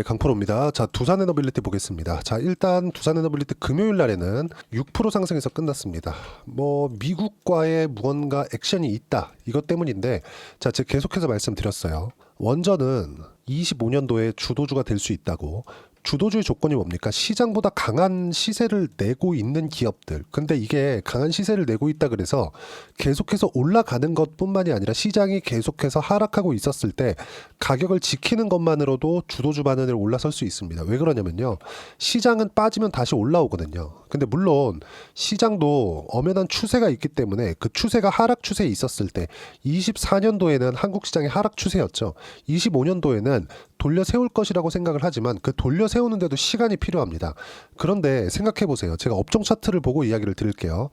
네, 강프로입니다. 자, 두산에너빌리티 보겠습니다. 자, 일단 두산에너빌리티 금요일 날에는 6% 상승해서 끝났습니다. 미국과의 무언가 액션이 있다. 이것 때문인데, 자, 제가 계속해서 말씀드렸어요. 원전은 25년도에 주도주가 될 수 있다고. 주도주의 조건이 뭡니까? 시장보다 강한 시세를 내고 있는 기업들. 근데 이게 강한 시세를 내고 있다 그래서 계속해서 올라가는 것뿐만이 아니라 시장이 계속해서 하락하고 있었을 때 가격을 지키는 것만으로도 주도주 반응을 올라설 수 있습니다. 왜 그러냐면요. 시장은 빠지면 다시 올라오거든요. 근데 물론 시장도 엄연한 추세가 있기 때문에 그 추세가 하락 추세에 있었을 때 24년도에는 한국 시장이 하락 추세였죠. 25년도에는 돌려 세울 것이라고 생각을 하지만 그 돌려 세우는데도 시간이 필요합니다. 그런데 생각해 보세요. 제가 업종 차트를 보고 이야기를 드릴게요.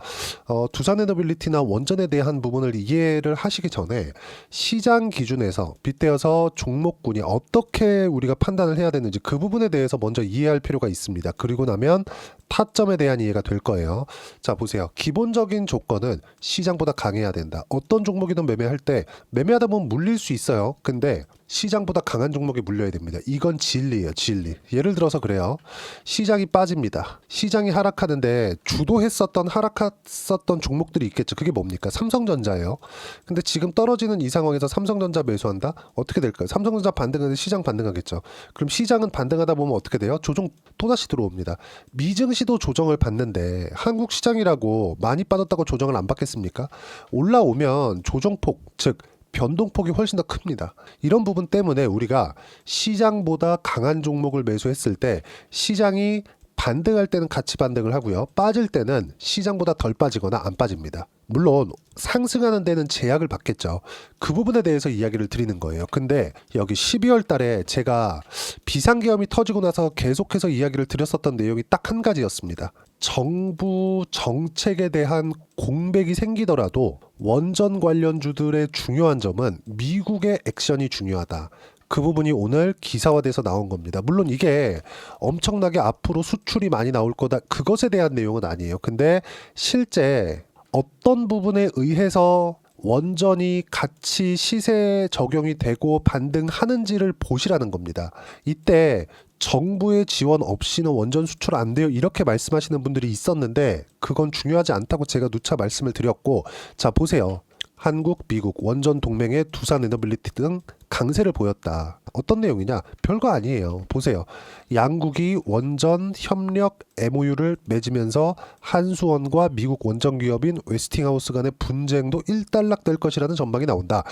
두산에너빌리티나 원전에 대한 부분을 이해를 하시기 전에 시장 기준에서 빗대어서 종목군이 어떻게 우리가 판단을 해야 되는지 그 부분에 대해서 먼저 이해할 필요가 있습니다. 그리고 나면 타점에 대한 이해가 될 거예요. 자, 보세요. 기본적인 조건은 시장보다 강해야 된다. 어떤 종목이든 매매할 때 매매하다 보면 물릴 수 있어요. 근데 시장보다 강한 종목에 물려야 됩니다. 이건 진리예요, 진리. 예를 들어서 그래요. 시장이 빠집니다. 시장이 하락하는데 주도했었던 하락했었던 종목들이 있겠죠. 그게 뭡니까? 삼성전자예요. 근데 지금 떨어지는 이 상황에서 삼성전자 매수한다? 어떻게 될까요? 삼성전자 반등하는데 시장 반등하겠죠. 그럼 시장은 반등하다 보면 어떻게 돼요? 조정 또다시 들어옵니다. 미증시도 조정을 받는데 한국 시장이라고 많이 빠졌다고 조정을 안 받겠습니까? 올라오면 조정폭, 즉 변동폭이 훨씬 더 큽니다. 이런 부분 때문에 우리가 시장보다 강한 종목을 매수했을 때 시장이 반등할 때는 같이 반등을 하고요. 빠질 때는 시장보다 덜 빠지거나 안 빠집니다. 물론 상승하는 데는 제약을 받겠죠. 그 부분에 대해서 이야기를 드리는 거예요. 근데 여기 12월 달에 제가 비상계엄이 터지고 나서 계속해서 이야기를 드렸었던 내용이 딱 한 가지였습니다. 정부 정책에 대한 공백이 생기더라도 원전 관련주들의 중요한 점은 미국의 액션이 중요하다. 그 부분이 오늘 기사화돼서 나온 겁니다. 물론 이게 엄청나게 앞으로 수출이 많이 나올 거다. 그것에 대한 내용은 아니에요. 근데 실제 어떤 부분에 의해서 원전이 같이 시세 적용이 되고 반등하는지를 보시라는 겁니다. 이때 정부의 지원 없이는 원전 수출 안 돼요. 이렇게 말씀하시는 분들이 있었는데 그건 중요하지 않다고 제가 누차 말씀을 드렸고, 자, 보세요. 한국, 미국, 원전 동맹의 두산에너빌리티 등 강세를 보였다. 어떤 내용이냐? 별거 아니에요. 보세요. 양국이 원전 협력 MOU를 맺으면서 한수원과 미국 원전 기업인 웨스팅하우스 간의 분쟁도 일단락될 것이라는 전망이 나온다.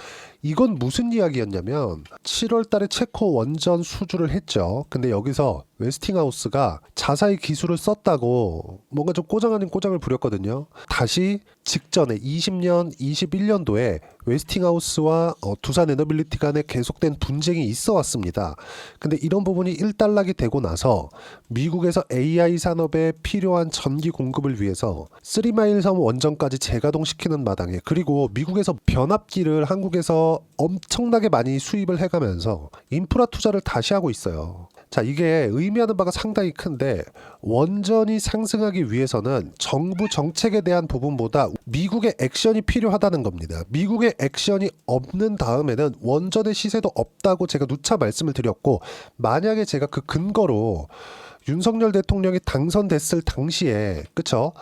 이건 무슨 이야기였냐면 7월 달에 체코 원전 수주를 했죠. 근데 여기서 웨스팅하우스가 자사의 기술을 썼다고 뭔가 좀 꼬장 아닌 꼬장을 부렸거든요. 다시 직전에 20년, 21년도에 웨스팅하우스와 두산에너빌리티 간에 계속된 분쟁이 있어 왔습니다. 근데 이런 부분이 일단락이 되고 나서 미국에서 AI 산업에 필요한 전기 공급을 위해서 3마일 섬 원전까지 재가동시키는 마당에, 그리고 미국에서 변압기를 한국에서 엄청나게 많이 수입을 해가면서 인프라 투자를 다시 하고 있어요. 자, 이게 의미하는 바가 상당히 큰데 원전이 상승하기 위해서는 정부 정책에 대한 부분보다 미국의 액션이 필요하다는 겁니다. 미국의 액션이 없는 다음에는 원전의 시세도 없다고 제가 누차 말씀을 드렸고, 만약에 제가 그 근거로 윤석열 대통령이 당선됐을 당시에, 그쵸?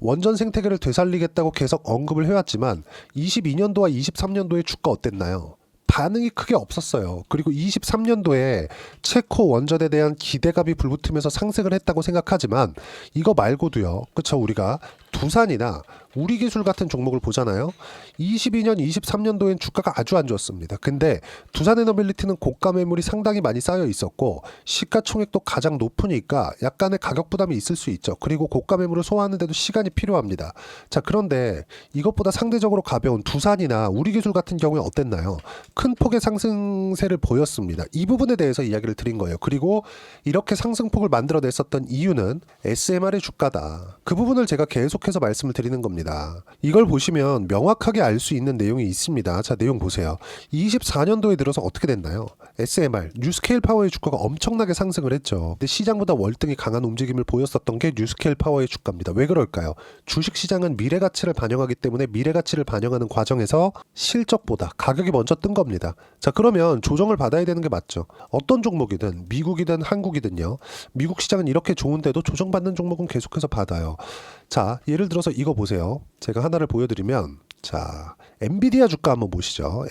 원전 생태계를 되살리겠다고 계속 언급을 해왔지만 22년도와 23년도에 주가 어땠나요? 반응이 크게 없었어요. 그리고 23년도에 체코 원전에 대한 기대감이 불붙으면서 상승을 했다고 생각하지만 이거 말고도요. 그쵸? 우리가 두산이나 우리기술 같은 종목을 보잖아요. 22년, 23년도엔 주가가 아주 안 좋았습니다. 근데 두산에너빌리티는 고가 매물이 상당히 많이 쌓여 있었고 시가총액도 가장 높으니까 약간의 가격 부담이 있을 수 있죠. 그리고 고가 매물을 소화하는데도 시간이 필요합니다. 자, 그런데 이것보다 상대적으로 가벼운 두산이나 우리기술 같은 경우에 어땠나요? 큰 폭의 상승세를 보였습니다. 이 부분에 대해서 이야기를 드린 거예요. 그리고 이렇게 상승폭을 만들어냈었던 이유는 SMR의 주가다. 그 부분을 제가 계속해서 말씀을 드리는 겁니다. 겁니다. 이걸 보시면 명확하게 알 수 있는 내용이 있습니다. 자, 내용 보세요. 24년도에 들어서 어떻게 됐나요? SMR, 뉴스케일 파워의 주가가 엄청나게 상승을 했죠. 근데 시장보다 월등히 강한 움직임을 보였었던 게 뉴스케일 파워의 주가입니다. 왜 그럴까요? 주식시장은 미래가치를 반영하기 때문에 미래가치를 반영하는 과정에서 실적보다 가격이 먼저 뜬 겁니다. 자, 그러면 조정을 받아야 되는 게 맞죠. 어떤 종목이든 미국이든 한국이든요. 미국 시장은 이렇게 좋은데도 조정받는 종목은 계속해서 받아요. 자, 예를 들어서 이거 보세요. 제가 하나를 보여드리면, 자, 엔비디아 주가 한번 보시죠.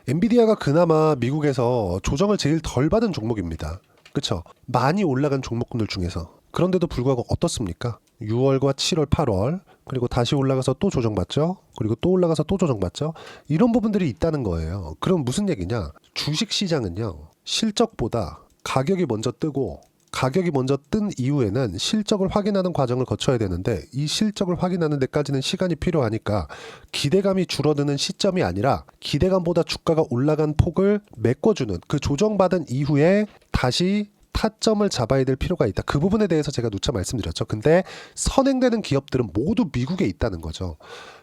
엔비디아가 그나마 미국에서 조정을 제일 덜 받은 종목입니다. 그쵸? 많이 올라간 종목군들 중에서. 그런데도 불구하고 어떻습니까? 6월과 7월, 8월, 그리고 다시 올라가서 또 조정받죠? 그리고 또 올라가서 또 조정받죠? 이런 부분들이 있다는 거예요. 그럼 무슨 얘기냐? 주식시장은요, 실적보다 가격이 먼저 뜨고, 가격이 먼저 뜬 이후에는 실적을 확인하는 과정을 거쳐야 되는데, 이 실적을 확인하는 데까지는 시간이 필요하니까 기대감이 줄어드는 시점이 아니라 기대감보다 주가가 올라간 폭을 메꿔주는, 그 조정받은 이후에 다시 타점을 잡아야 될 필요가 있다. 그 부분에 대해서 제가 누차 말씀드렸죠. 근데 선행되는 기업들은 모두 미국에 있다는 거죠.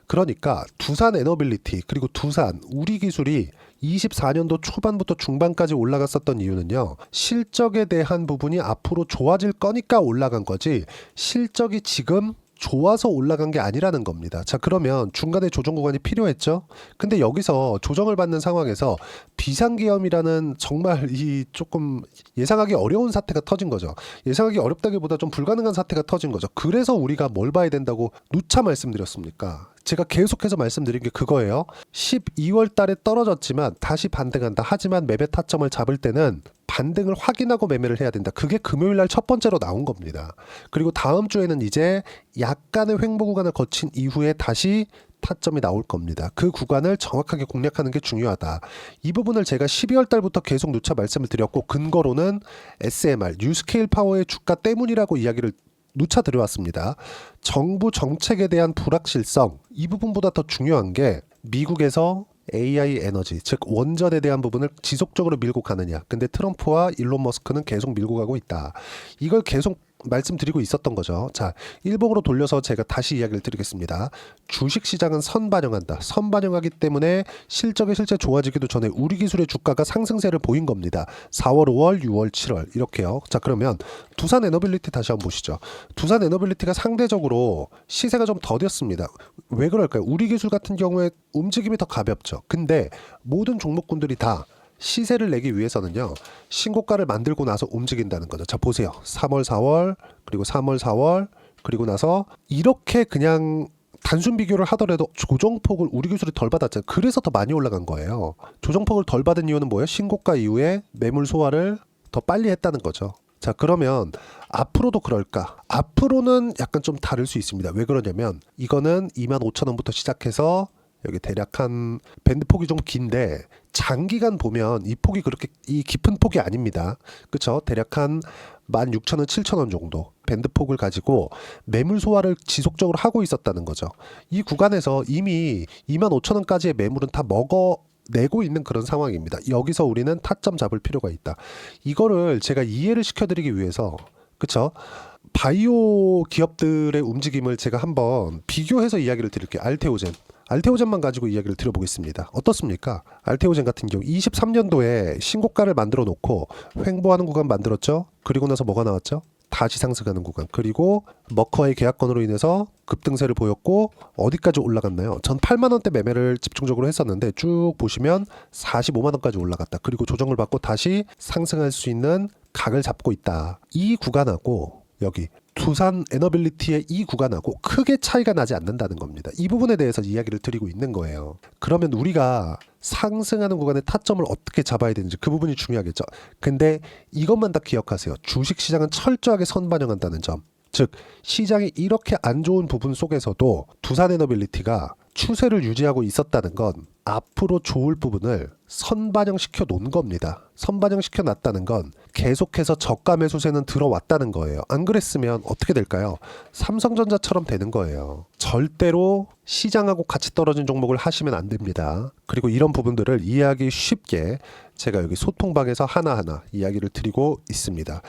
그러니까 두산 에너빌리티, 그리고 두산 우리기술이 24년도 초반부터 중반까지 올라갔었던 이유는요, 실적에 대한 부분이 앞으로 좋아질 거니까 올라간 거지, 실적이 지금 좋아서 올라간 게 아니라는 겁니다. 자, 그러면 중간에 조정 구간이 필요했죠. 근데 여기서 조정을 받는 상황에서 비상계엄이라는 정말 이 조금 예상하기 어려운 사태가 터진 거죠. 예상하기 어렵다기보다 좀 불가능한 사태가 터진 거죠. 그래서 우리가 뭘 봐야 된다고 누차 말씀드렸습니까? 제가 계속해서 말씀드린 게 그거예요. 12월 달에 떨어졌지만 다시 반등한다. 하지만 매매 타점을 잡을 때는 반등을 확인하고 매매를 해야 된다. 그게 금요일 날 첫 번째로 나온 겁니다. 그리고 다음 주에는 이제 약간의 횡보 구간을 거친 이후에 다시 타점이 나올 겁니다. 그 구간을 정확하게 공략하는 게 중요하다. 이 부분을 제가 12월 달부터 계속 누차 말씀을 드렸고, 근거로는 SMR, 뉴스케일 파워의 주가 때문이라고 이야기를 누차 드려왔습니다. 정부 정책에 대한 불확실성, 이 부분보다 더 중요한 게 미국에서 AI 에너지, 즉 원전에 대한 부분을 지속적으로 밀고 가느냐. 근데 트럼프와 일론 머스크는 계속 밀고 가고 있다. 이걸 계속 말씀드리고 있었던 거죠. 자, 일봉으로 돌려서 제가 다시 이야기를 드리겠습니다. 주식시장은 선반영한다. 선반영하기 때문에 실적이 실제 좋아지기도 전에 우리 기술의 주가가 상승세를 보인 겁니다. 4월, 5월, 6월, 7월 이렇게요. 자, 그러면 두산 에너빌리티 다시 한번 보시죠. 두산 에너빌리티가 상대적으로 시세가 좀 더뎠습니다. 왜 그럴까요? 우리 기술 같은 경우에 움직임이 더 가볍죠. 근데 모든 종목군들이 다 시세를 내기 위해서는요, 신고가를 만들고 나서 움직인다는 거죠. 자, 보세요. 3월, 4월, 그리고 3월, 4월, 그리고 나서 이렇게 그냥 단순 비교를 하더라도 조정폭을 우리 기술이 덜 받았잖아요. 그래서 더 많이 올라간 거예요. 조정폭을 덜 받은 이유는 뭐예요? 신고가 이후에 매물 소화를 더 빨리 했다는 거죠. 자, 그러면 앞으로도 그럴까? 앞으로는 약간 좀 다를 수 있습니다. 왜 그러냐면 이거는 25,000원부터 시작해서 여기 대략 한 밴드 폭이 좀 긴데 장기간 보면 이 폭이 그렇게 이 깊은 폭이 아닙니다. 그쵸? 대략 한 16,000원, 7,000원 정도 밴드 폭을 가지고 매물 소화를 지속적으로 하고 있었다는 거죠. 이 구간에서 이미 25,000원까지의 매물은 다 내고 있는 그런 상황입니다. 여기서 우리는 타점 잡을 필요가 있다. 이거를 제가 이해를 시켜드리기 위해서, 그쵸? 바이오 기업들의 움직임을 제가 한번 비교해서 이야기를 드릴게요. 알테오젠만 가지고 이야기를 드려보겠습니다. 어떻습니까? 알테오젠 같은 경우 23년도에 신고가를 만들어 놓고 횡보하는 구간 만들었죠. 그리고 나서 뭐가 나왔죠? 다시 상승하는 구간. 그리고 머커의 계약건으로 인해서 급등세를 보였고 어디까지 올라갔나요? 전 8만 원대 매매를 집중적으로 했었는데 쭉 보시면 45만 원까지 올라갔다. 그리고 조정을 받고 다시 상승할 수 있는 각을 잡고 있다. 이 구간하고 여기 두산 에너빌리티의 이 구간하고 크게 차이가 나지 않는다는 겁니다. 이 부분에 대해서 이야기를 드리고 있는 거예요. 그러면 우리가 상승하는 구간의 타점을 어떻게 잡아야 되는지 그 부분이 중요하겠죠. 근데 이것만 다 기억하세요. 주식시장은 철저하게 선반영한다는 점. 즉 시장이 이렇게 안 좋은 부분 속에서도 두산 에너빌리티가 추세를 유지하고 있었다는 건 앞으로 좋을 부분을 선반영시켜 놓은 겁니다. 선반영시켜 놨다는 건 계속해서 저가 매수세는 들어왔다는 거예요. 안 그랬으면 어떻게 될까요? 삼성전자처럼 되는 거예요. 절대로 시장하고 같이 떨어진 종목을 하시면 안 됩니다. 그리고 이런 부분들을 이해하기 쉽게 제가 여기 소통방에서 하나하나 이야기를 드리고 있습니다.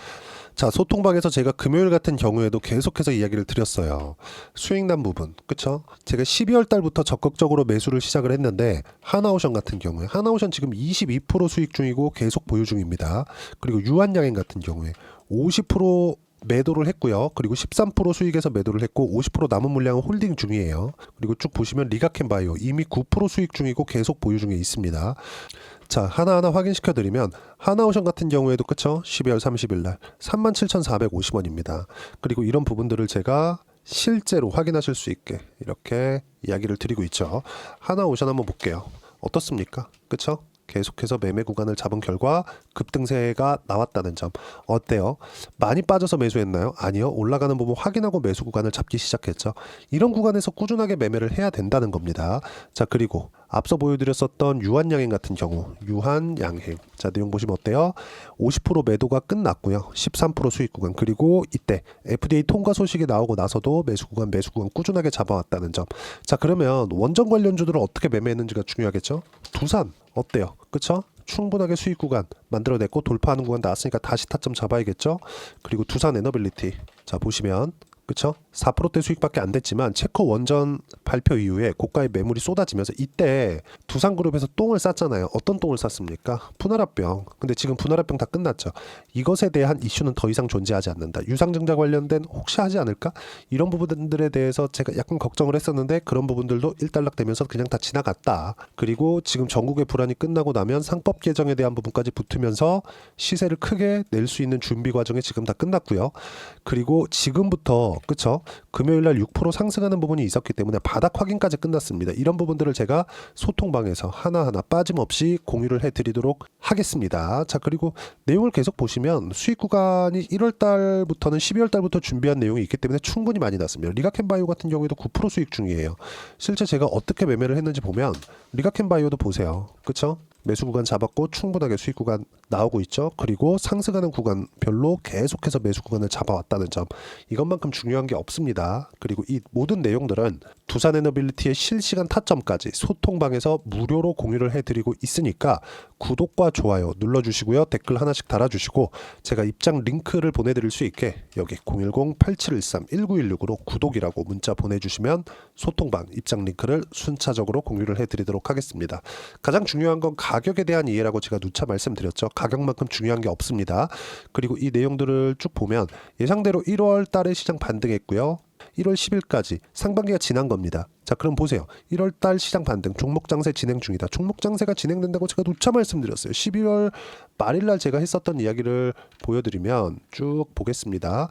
자, 소통방에서 제가 금요일 같은 경우에도 계속해서 이야기를 드렸어요. 수익난 부분, 그쵸? 제가 12월 달부터 적극적으로 매수를 시작을 했는데 하나오션 같은 경우에 하나오션 지금 22% 수익 중이고 계속 보유 중입니다. 그리고 유한양행 같은 경우에 50% 매도를 했고요. 그리고 13% 수익에서 매도를 했고 50% 남은 물량은 홀딩 중이에요. 그리고 쭉 보시면 리가켄바이오 이미 9% 수익 중이고 계속 보유 중에 있습니다. 자, 하나하나 확인시켜 드리면 하나오션 같은 경우에도 그쵸? 12월 30일 날 37,450원입니다. 그리고 이런 부분들을 제가 실제로 확인하실 수 있게 이렇게 이야기를 드리고 있죠. 하나오션 한번 볼게요. 어떻습니까? 그쵸? 계속해서 매매 구간을 잡은 결과 급등세가 나왔다는 점 어때요? 많이 빠져서 매수했나요? 아니요. 올라가는 부분 확인하고 매수 구간을 잡기 시작했죠. 이런 구간에서 꾸준하게 매매를 해야 된다는 겁니다. 자, 그리고 앞서 보여드렸었던 유한양행 같은 경우 유한양행 자 내용 보시면 어때요? 50% 매도가 끝났고요. 13% 수익 구간 그리고 이때 FDA 통과 소식이 나오고 나서도 매수 구간 꾸준하게 잡아왔다는 점. 자, 그러면 원전 관련주들을 어떻게 매매했는지가 중요하겠죠? 두산 어때요? 그쵸? 충분하게 수익 구간 만들어냈고 돌파하는 구간 나왔으니까 다시 타점 잡아야겠죠? 그리고 두산 에너빌리티 자 보시면 그쵸? 4%대 수익밖에 안 됐지만 체코 원전 발표 이후에 고가의 매물이 쏟아지면서 이때 두산그룹에서 똥을 쌌잖아요. 어떤 똥을 쌌습니까? 분할합병. 근데 지금 분할합병 다 끝났죠. 이것에 대한 이슈는 더 이상 존재하지 않는다. 유상증자 관련된 혹시 하지 않을까? 이런 부분들에 대해서 제가 약간 걱정을 했었는데 그런 부분들도 일단락되면서 그냥 다 지나갔다. 그리고 지금 전국의 불안이 끝나고 나면 상법 개정에 대한 부분까지 붙으면서 시세를 크게 낼 수 있는 준비 과정이 지금 다 끝났고요. 그리고 지금부터 그쵸? 금요일날 6% 상승하는 부분이 있었기 때문에 바닥 확인까지 끝났습니다. 이런 부분들을 제가 소통방에서 하나하나 빠짐없이 공유를 해드리도록 하겠습니다. 자, 그리고 내용을 계속 보시면 수익 구간이 1월달부터는 12월달부터 준비한 내용이 있기 때문에 충분히 많이 났습니다. 리가켄바이오 같은 경우에도 9% 수익 중이에요. 실제 제가 어떻게 매매를 했는지 보면 리가켄바이오도 보세요. 그쵸? 매수 구간 잡았고 충분하게 수익 구간 나오고 있죠. 그리고 상승하는 구간별로 계속해서 매수 구간을 잡아왔다는 점 이것만큼 중요한 게 없습니다. 그리고 이 모든 내용들은 두산에너빌리티의 실시간 타점까지 소통방에서 무료로 공유를 해드리고 있으니까 구독과 좋아요 눌러주시고요. 댓글 하나씩 달아주시고 제가 입장 링크를 보내드릴 수 있게 여기 010-8713-1916으로 구독이라고 문자 보내주시면 소통방 입장 링크를 순차적으로 공유를 해드리도록 하겠습니다. 가장 중요한 건 가격에 대한 이해라고 제가 누차 말씀드렸죠. 가격만큼 중요한 게 없습니다. 그리고 이 내용들을 쭉 보면 예상대로 1월 달에 시장 반등했고요. 1월 10일까지 상반기가 지난 겁니다. 자, 그럼 보세요. 1월 달 시장 반등, 종목 장세 진행 중이다. 종목 장세가 진행된다고 제가 누차 말씀드렸어요. 11월 말일 날 제가 했었던 이야기를 보여드리면 쭉 보겠습니다.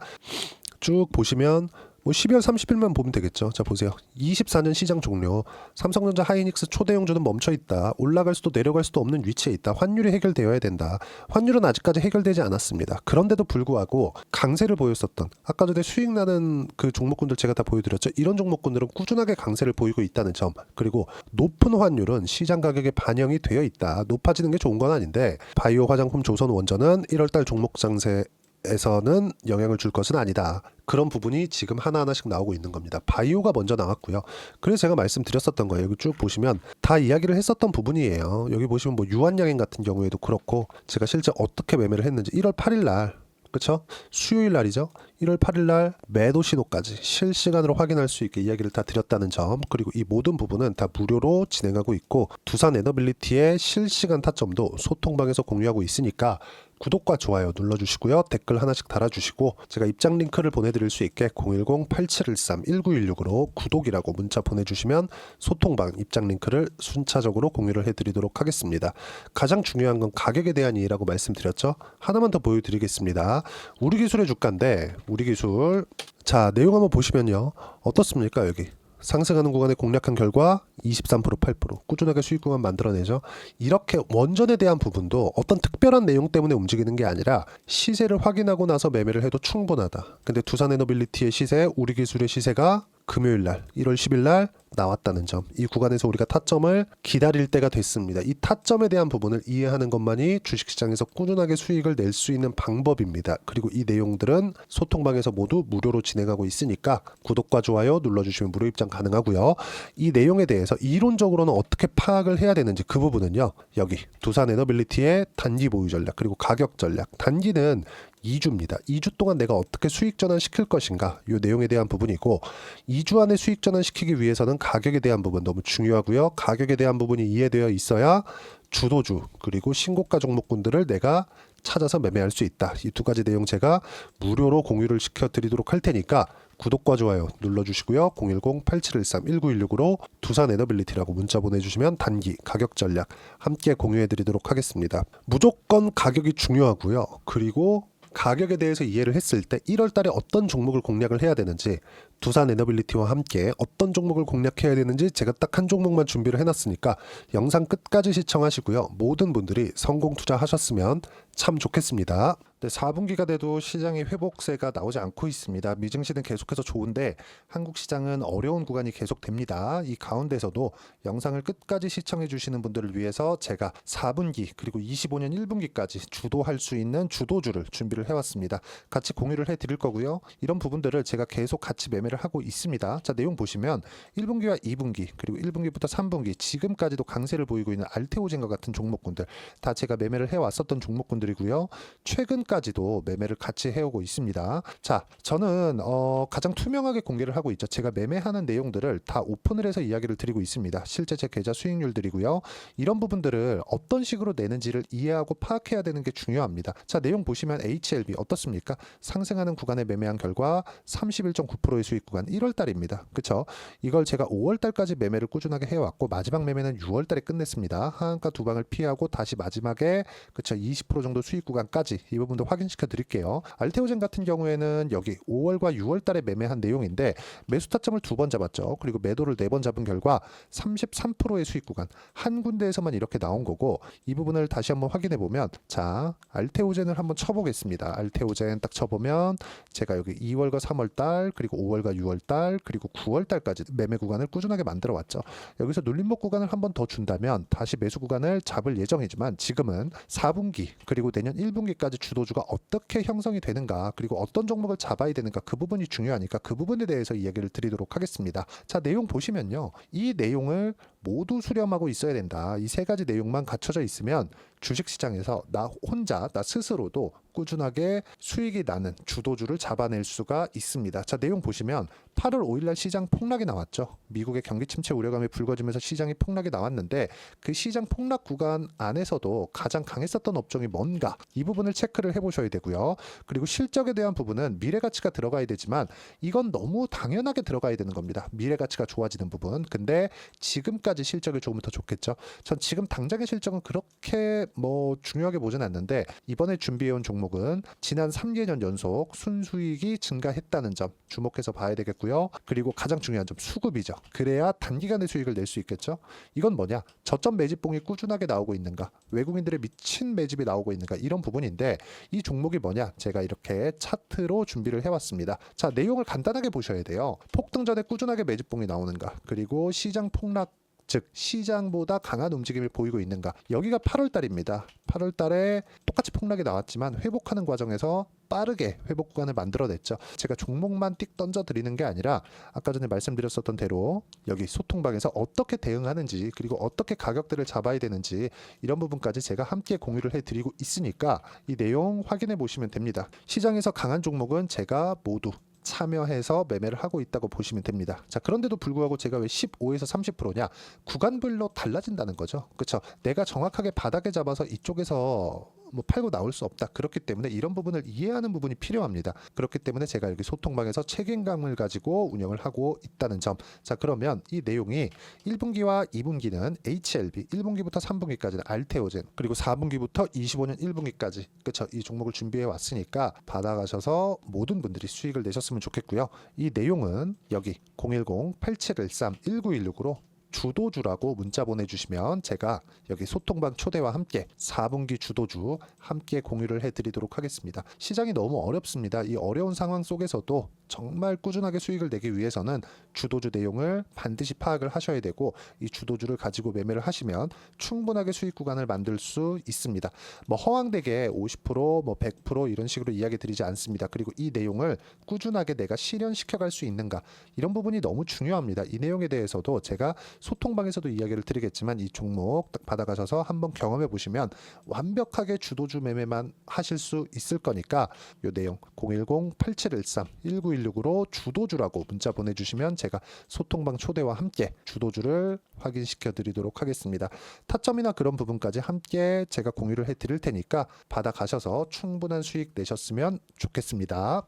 쭉 보시면 12월 30일만 보면 되겠죠. 자, 보세요. 24년 시장 종료. 삼성전자 하이닉스 초대형주는 멈춰있다. 올라갈 수도 내려갈 수도 없는 위치에 있다. 환율이 해결되어야 된다. 환율은 아직까지 해결되지 않았습니다. 그런데도 불구하고 강세를 보였었던 아까 전에 수익 나는 그 종목군들 제가 다 보여드렸죠. 이런 종목군들은 꾸준하게 강세를 보이고 있다는 점. 그리고 높은 환율은 시장 가격에 반영이 되어 있다. 높아지는 게 좋은 건 아닌데 바이오 화장품 조선 원전은 1월달 종목 장세 에서는 영향을 줄 것은 아니다. 그런 부분이 지금 하나하나씩 나오고 있는 겁니다. 바이오가 먼저 나왔고요. 그래서 제가 말씀드렸었던 거예요. 여기 쭉 보시면 다 이야기를 했었던 부분이에요. 여기 보시면 뭐 유한양행 같은 경우에도 그렇고 제가 실제 어떻게 매매를 했는지 1월 8일 날 그쵸? 수요일 날이죠. 1월 8일 날 매도 신호까지 실시간으로 확인할 수 있게 이야기를 다 드렸다는 점 그리고 이 모든 부분은 다 무료로 진행하고 있고 두산 에너빌리티의 실시간 타점도 소통방에서 공유하고 있으니까 구독과 좋아요 눌러주시고요. 댓글 하나씩 달아주시고 제가 입장 링크를 보내드릴 수 있게 010-8713-1916으로 구독이라고 문자 보내주시면 소통방 입장 링크를 순차적으로 공유를 해드리도록 하겠습니다. 가장 중요한 건 가격에 대한 이해라고 말씀드렸죠. 하나만 더 보여드리겠습니다. 우리기술의 주가인데 우리기술 자 내용 한번 보시면요. 어떻습니까? 여기 상승하는 구간에 공략한 결과 23% 8% 꾸준하게 수익 구간 만들어내죠. 이렇게 원전에 대한 부분도 어떤 특별한 내용 때문에 움직이는 게 아니라 시세를 확인하고 나서 매매를 해도 충분하다. 근데 두산에너빌리티의 시세, 우리기술의 시세가 금요일 날 1월 10일 날 나왔다는 점, 이 구간에서 우리가 타점을 기다릴 때가 됐습니다. 이 타점에 대한 부분을 이해하는 것만이 주식시장에서 꾸준하게 수익을 낼 수 있는 방법입니다. 그리고 이 내용들은 소통방에서 모두 무료로 진행하고 있으니까 구독과 좋아요 눌러주시면 무료 입장 가능하고요. 이 내용에 대해서 이론적으로는 어떻게 파악을 해야 되는지 그 부분은요, 여기 두산에너빌리티의 단기 보유 전략 그리고 가격 전략, 단기는 2주입니다. 2주 동안 내가 어떻게 수익 전환시킬 것인가, 이 내용에 대한 부분이고, 2주 안에 수익 전환시키기 위해서는 가격에 대한 부분 너무 중요하고요. 가격에 대한 부분이 이해되어 있어야 주도주 그리고 신고가 종목군들을 내가 찾아서 매매할 수 있다. 이 두 가지 내용 제가 무료로 공유를 시켜드리도록 할 테니까 구독과 좋아요 눌러주시고요. 010-8713-1916으로 두산에너빌리티라고 문자 보내주시면 단기 가격 전략 함께 공유해드리도록 하겠습니다. 무조건 가격이 중요하고요. 그리고 가격에 대해서 이해를 했을 때 1월 달에 어떤 종목을 공략을 해야 되는지, 두산에너빌리티와 함께 어떤 종목을 공략해야 되는지 제가 딱 한 종목만 준비를 해놨으니까 영상 끝까지 시청하시고요. 모든 분들이 성공 투자하셨으면 참 좋겠습니다. 네, 4분기가 돼도 시장의 회복세가 나오지 않고 있습니다. 미증시는 계속해서 좋은데 한국 시장은 어려운 구간이 계속됩니다. 이 가운데서도 영상을 끝까지 시청해 주시는 분들을 위해서 제가 4분기 그리고 25년 1분기까지 주도할 수 있는 주도주를 준비를 해왔습니다. 같이 공유를 해드릴 거고요. 이런 부분들을 제가 계속 같이 매매를 하고 있습니다. 자, 내용 보시면 1분기와 2분기 그리고 1분기부터 3분기 지금까지도 강세를 보이고 있는 알테오젠과 같은 종목군들 다 제가 매매를 해왔었던 종목군들이고요. 최근까지도 매매를 같이 해오고 있습니다. 자, 저는 가장 투명하게 공개를 하고 있죠. 제가 매매하는 내용들을 다 오픈을 해서 이야기를 드리고 있습니다. 실제 제 계좌 수익률들이고요. 이런 부분들을 어떤 식으로 내는지를 이해하고 파악해야 되는 게 중요합니다. 자, 내용 보시면 HLB 어떻습니까? 상승하는 구간에 매매한 결과 31.9%의 수익 구간 1월 달입니다. 그쵸? 이걸 제가 5월 달까지 매매를 꾸준하게 해왔고 마지막 매매는 6월 달에 끝냈습니다. 하한가 두 방을 피하고 다시 마지막에 그쵸 20% 정도 수익 구간까지 이 부분도 확인시켜 드릴게요. 알테오젠 같은 경우에는 여기 5월과 6월 달에 매매한 내용인데 매수 타점을 2번 잡았죠. 그리고 매도를 4번 잡은 결과 33%의 수익 구간 한 군데에서만 이렇게 나온 거고, 이 부분을 다시 한번 확인해 보면, 자, 알테오젠을 한번 쳐보겠습니다. 알테오젠 딱 쳐보면 제가 여기 2월과 3월 달 그리고 5월과 6월 달 그리고 9월 달까지 매매 구간을 꾸준하게 만들어 왔죠. 여기서 눌림목 구간을 한번 더 준다면 다시 매수 구간을 잡을 예정이지만, 지금은 4분기 그리고 내년 1분기까지 주도주가 어떻게 형성이 되는가 그리고 어떤 종목을 잡아야 되는가, 그 부분이 중요하니까 그 부분에 대해서 이야기를 드리도록 하겠습니다. 자, 내용 보시면요, 이 내용을 모두 수렴하고 있어야 된다. 이 세 가지 내용만 갖춰져 있으면 주식시장에서 나 혼자 나 스스로도 꾸준하게 수익이 나는 주도주를 잡아낼 수가 있습니다. 자, 내용 보시면 8월 5일날 시장 폭락이 나왔죠. 미국의 경기 침체 우려감이 불거지면서 시장이 폭락이 나왔는데, 그 시장 폭락 구간 안에서도 가장 강했었던 업종이 뭔가, 이 부분을 체크를 해보셔야 되고요. 그리고 실적에 대한 부분은 미래가치가 들어가야 되지만 이건 너무 당연하게 들어가야 되는 겁니다. 미래가치가 좋아지는 부분. 근데 지금까지 실적이 조금 더 좋겠죠. 전 지금 당장의 실적은 그렇게 중요하게 보진 않는데, 이번에 준비해온 종목은 지난 3개년 연속 순수익이 증가했다는 점 주목해서 봐야 되겠고요. 그리고 가장 중요한 점, 수급이죠. 그래야 단기간에 수익을 낼 수 있겠죠. 이건 뭐냐, 저점 매집봉이 꾸준하게 나오고 있는가, 외국인들의 미친 매집이 나오고 있는가, 이런 부분인데, 이 종목이 뭐냐, 제가 이렇게 차트로 준비를 해왔습니다. 자, 내용을 간단하게 보셔야 돼요. 폭등 전에 꾸준하게 매집봉이 나오는가, 그리고 시장 폭락, 즉 시장보다 강한 움직임을 보이고 있는가. 여기가 8월 달입니다. 8월 달에 똑같이 폭락이 나왔지만 회복하는 과정에서 빠르게 회복 구간을 만들어냈죠. 제가 종목만 띡 던져 드리는 게 아니라 아까 전에 말씀드렸었던 대로 여기 소통방에서 어떻게 대응하는지 그리고 어떻게 가격대를 잡아야 되는지, 이런 부분까지 제가 함께 공유를 해드리고 있으니까 이 내용 확인해 보시면 됩니다. 시장에서 강한 종목은 제가 모두 참여해서 매매를 하고 있다고 보시면 됩니다. 자, 그런데도 불구하고 제가 왜 15에서 30%냐? 구간별로 달라진다는 거죠. 그렇죠? 내가 정확하게 바닥에 잡아서 이쪽에서 팔고 나올 수 없다. 그렇기 때문에 이런 부분을 이해하는 부분이 필요합니다. 그렇기 때문에 제가 여기 소통방에서 책임감을 가지고 운영을 하고 있다는 점. 자, 그러면 이 내용이 1분기와 2분기는 HLB, 1분기부터 3분기까지는 알테오젠, 그리고 4분기부터 25년 1분기까지 그렇죠? 이 종목을 준비해 왔으니까 받아가셔서 모든 분들이 수익을 내셨으면 좋겠고요. 이 내용은 여기 010-8713-1916으로 주도주라고 문자 보내주시면 제가 여기 소통방 초대와 함께 4분기 주도주 함께 공유를 해드리도록 하겠습니다. 시장이 너무 어렵습니다. 이 어려운 상황 속에서도 정말 꾸준하게 수익을 내기 위해서는 주도주 내용을 반드시 파악을 하셔야 되고, 이 주도주를 가지고 매매를 하시면 충분하게 수익 구간을 만들 수 있습니다. 뭐 허황되게 50%, 뭐 100% 이런 식으로 이야기 드리지 않습니다. 그리고 이 내용을 꾸준하게 내가 실현시켜 갈 수 있는가, 이런 부분이 너무 중요합니다. 이 내용에 대해서도 제가 소통방에서도 이야기를 드리겠지만, 이 종목 딱 받아가셔서 한번 경험해 보시면 완벽하게 주도주 매매만 하실 수 있을 거니까, 이 내용 010-8713-1916으로 주도주라고 문자 보내주시면 제가 소통방 초대와 함께 주도주를 확인시켜 드리도록 하겠습니다. 타점이나 그런 부분까지 함께 제가 공유를 해 드릴 테니까 받아가셔서 충분한 수익 내셨으면 좋겠습니다.